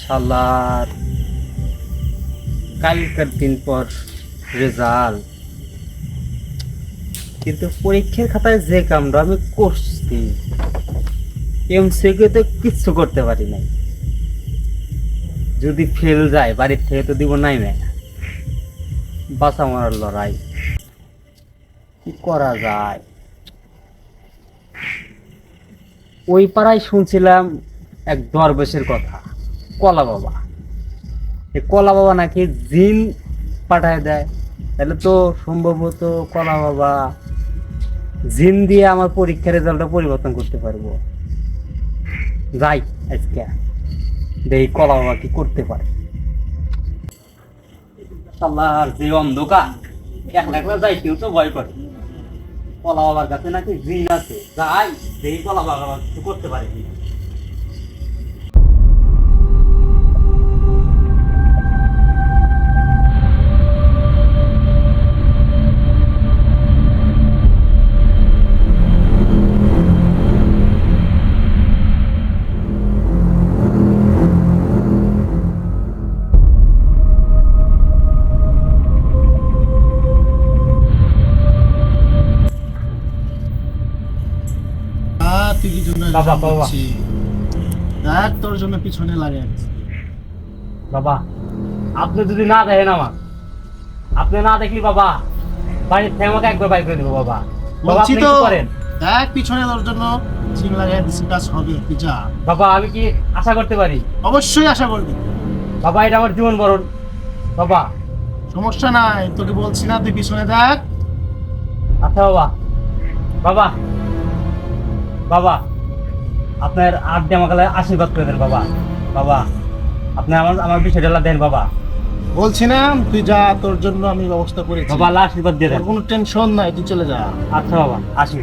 শালার কালকের দিন পর রেজাল্ট, কিন্তু পরীক্ষার খাতায় যে কামটা আমি করছি এমসিকিউ তে কিচ্ছু করতে পারি নাই। যদি ফেল যায় বাড়ির থেকে তো দিব নাই না, বাঁচা মরার লড়াই। কি করা যায়? ওই পাড়ায় শুনছিলাম এক দরবেশের কথা, কলা বাবা। এই কলা বাবা নাকি জিন পাঠায় দেয়। তাহলে তো সম্ভবত কলা বাবা জিন দিয়ে আমার পরীক্ষার রেজাল্টটা পরিবর্তন করতে পারবো। যাই আজকে দেখি কলা বাবা কি করতে পারে। আল্লাহর যে অন্ধকার, একলা একলা যাই কেউ তো ভয় করে। কলা বাবার কাছে নাকি জিন আছে, যাই দেখি কলা বাবা কিছু করতে পারে কিনা। তুই কি জন্য বাবা, বাবা। বলছি? দেখ তোর জন্য পিছনে লাগে বাবা, আপনি যদি না দেখেন আমার, আপনি না দেখলি বাবা বাড়ির থেকে আমাকে একবার বাইর করে দেবো। বাবা, বাবা বলছি আপনি তো কি করেন? দেখ পিছনে তোর জন্য সিং লাগে কাজ হবে তুই যা। বাবা আমি কি আশা করতে পারি? অবশ্যই আশা করবি। বাবা এটা আমার জীবন বরণ। বাবা সমস্যা নাই, তোকে বলছি না তুই পিছনে দেখ। আচ্ছা বাবা। বাবা, বাবা আপনার আড্ডে আমাকে আশীর্বাদ করে দেন বাবা। বাবা আপনি আমার আমার বিষয়টা দেন বাবা। বলছি না তুই যা, তোর জন্য আমি ব্যবস্থা করেছি। বাবা আল্লাহ আশীর্বাদ দিয়ে দেন। তোর কোনো টেনশন নাই, তুই চলে যা। আচ্ছা বাবা আসি।